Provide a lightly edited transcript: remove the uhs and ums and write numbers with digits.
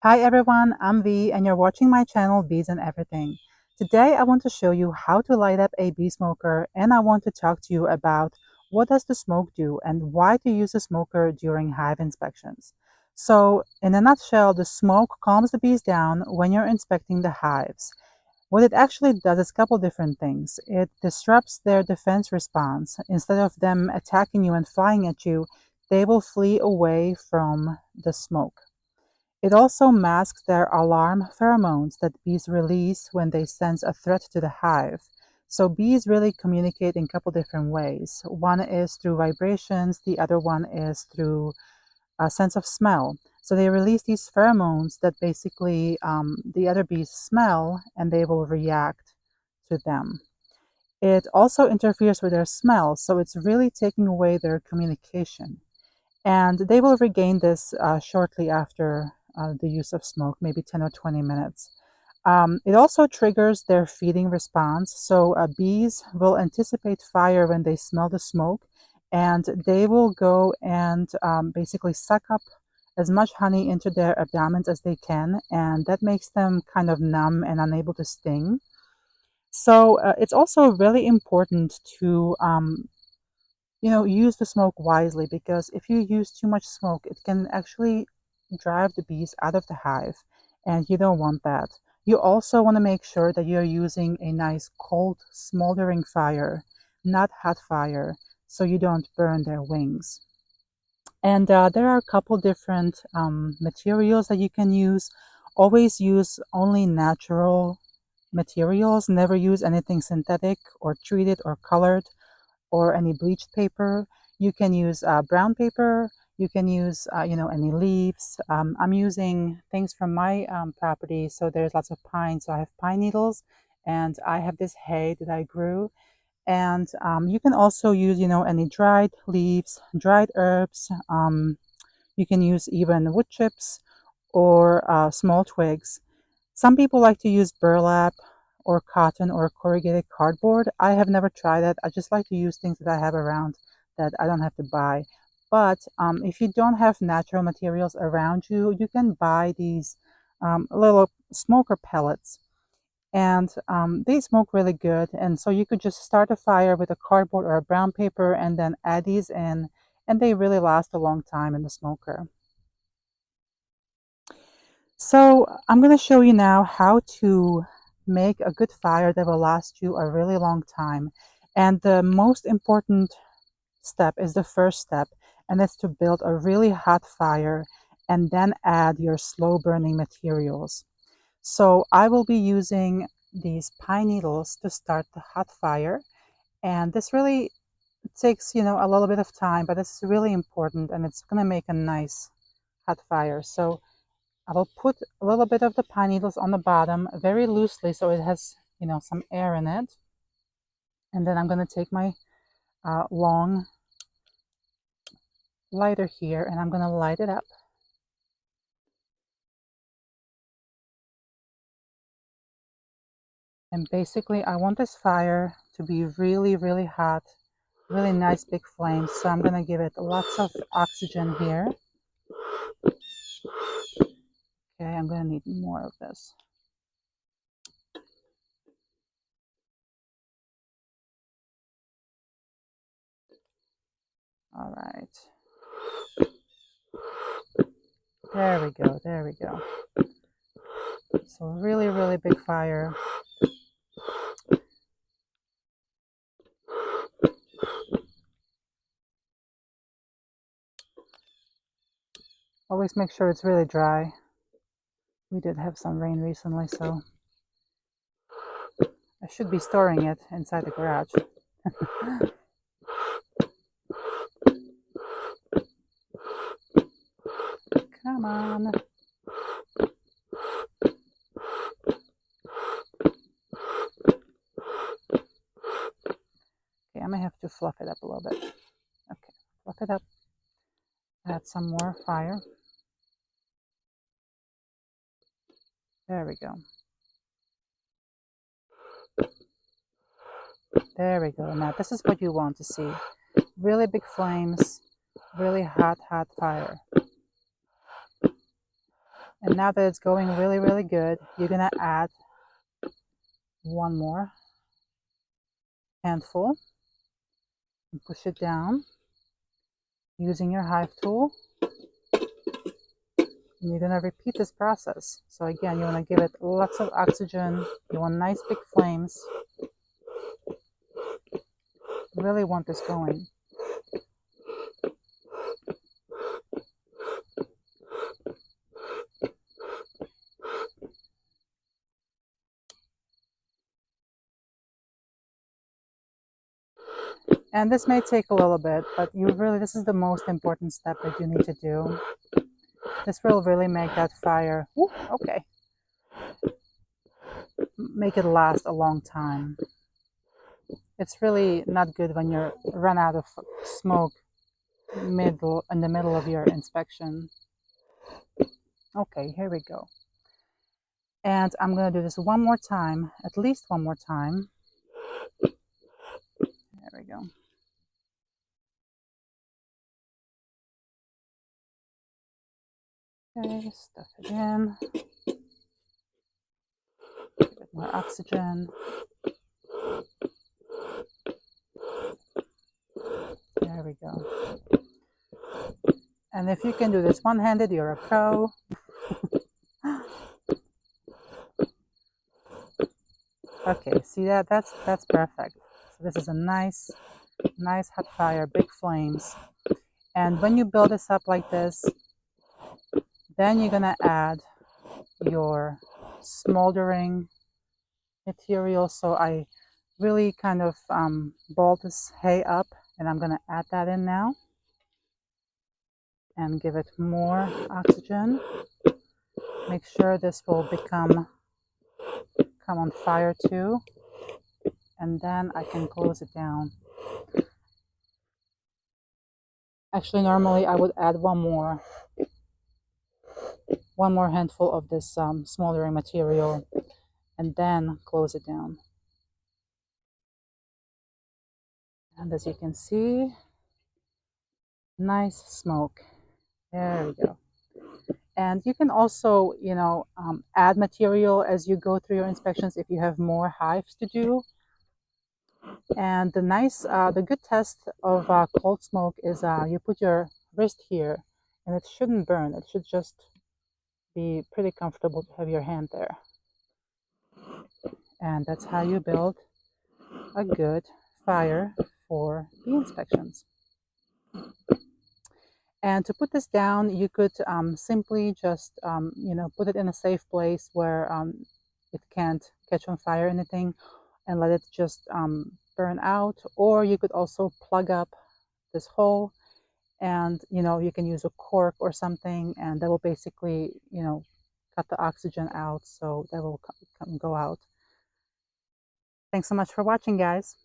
Hi everyone, I'm V and you're watching my channel Bees and Everything. Today I want to show you how to light up a bee smoker, and I want to talk to you about what does the smoke do and why to use a smoker during hive inspections. So in a nutshell, the smoke calms the bees down when you're inspecting the hives. What it actually does is a couple different things. It disrupts their defense response. Instead of them attacking you and flying at you, they will flee away from the smoke. It also masks their alarm pheromones that bees release when they sense a threat to the hive. So bees really communicate in a couple different ways. One is through vibrations, the other one is through a sense of smell. So they release these pheromones that basically the other bees smell and they will react to them. It also interferes with their smell, so it's really taking away their communication. And they will regain this shortly after the use of smoke, maybe 10 or 20 minutes. It also triggers their feeding response. So bees will anticipate fire when they smell the smoke, and they will go and basically suck up as much honey into their abdomens as they can, and that makes them kind of numb and unable to sting. So it's also really important to use the smoke wisely, because if you use too much smoke, it can actually drive the bees out of the hive, and you don't want that. You also want to make sure that you're using a nice cold smoldering fire, not hot fire, so you don't burn their wings. And there are a couple different materials that you can use. Always use only natural materials. Never use anything synthetic or treated or colored or any bleached paper. You can use brown paper. You can use, any leaves. I'm using things from my property. So there's lots of pine. So I have pine needles, and I have this hay that I grew. And you can also use, any dried leaves, dried herbs. You can use even wood chips or small twigs. Some people like to use burlap or cotton or corrugated cardboard. I have never tried it. I just like to use things that I have around that I don't have to buy. But if you don't have natural materials around you, you can buy these little smoker pellets, and they smoke really good. And so you could just start a fire with a cardboard or a brown paper and then add these in, and they really last a long time in the smoker. So I'm going to show you now how to make a good fire that will last you a really long time. And the most important step is the first step, and that's to build a really hot fire and then add your slow burning materials. So I will be using these pine needles to start the hot fire. And this really takes, a little bit of time, but it's really important, and it's going to make a nice hot fire. So I will put a little bit of the pine needles on the bottom very loosely so it has, some air in it. And then I'm going to take my long lighter here, and I'm going to light it up. And basically, I want this fire to be really, really hot, really nice big flames. So I'm going to give it lots of oxygen here. Okay, I'm going to need more of this. All right. There we go. There we go. So really, really big fire. Always make sure it's really dry. We did have some rain recently, so I should be storing it inside the garage. Come on. Okay, I may have to fluff it up a little bit. Okay, fluff it up. Add some more fire. There we go. There we go. Now this is what you want to see. Really big flames, really hot, hot fire. And now that it's going really, really good, you're gonna add one more handful and push it down using your hive tool. And you're gonna repeat this process. So again, you wanna give it lots of oxygen. You want nice big flames. Really want this going. And this may take a little bit, but this is the most important step that you need to do. This will really make that fire, okay, make it last a long time. It's really not good when you run out of smoke in the middle of your inspection. Okay, here we go. And I'm gonna do this one more time, at least one more time. There we go. Okay, stuff it in. Give it more oxygen. There we go. And if you can do this one-handed, you're a pro. Okay, see that? That's perfect. So this is a nice hot fire, big flames. And when you build this up like this, then you're gonna add your smoldering material. So I really kind of balled this hay up, and I'm gonna add that in now and give it more oxygen. Make sure this will come on fire too, and then I can close it down. Actually, normally I would add one more handful of this smoldering material and then close it down. And as you can see, nice smoke. There we go. And you can also, add material as you go through your inspections if you have more hives to do. And the good test of cold smoke is you put your wrist here, and it shouldn't burn. It should just be pretty comfortable to have your hand there. And that's how you build a good fire for bee inspections. And to put this down, you could simply just, put it in a safe place where it can't catch on fire or anything, and let it just burn out. Or you could also plug up this hole, and you can use a cork or something, and that will basically cut the oxygen out, so that will go out. Thanks so much for watching, guys.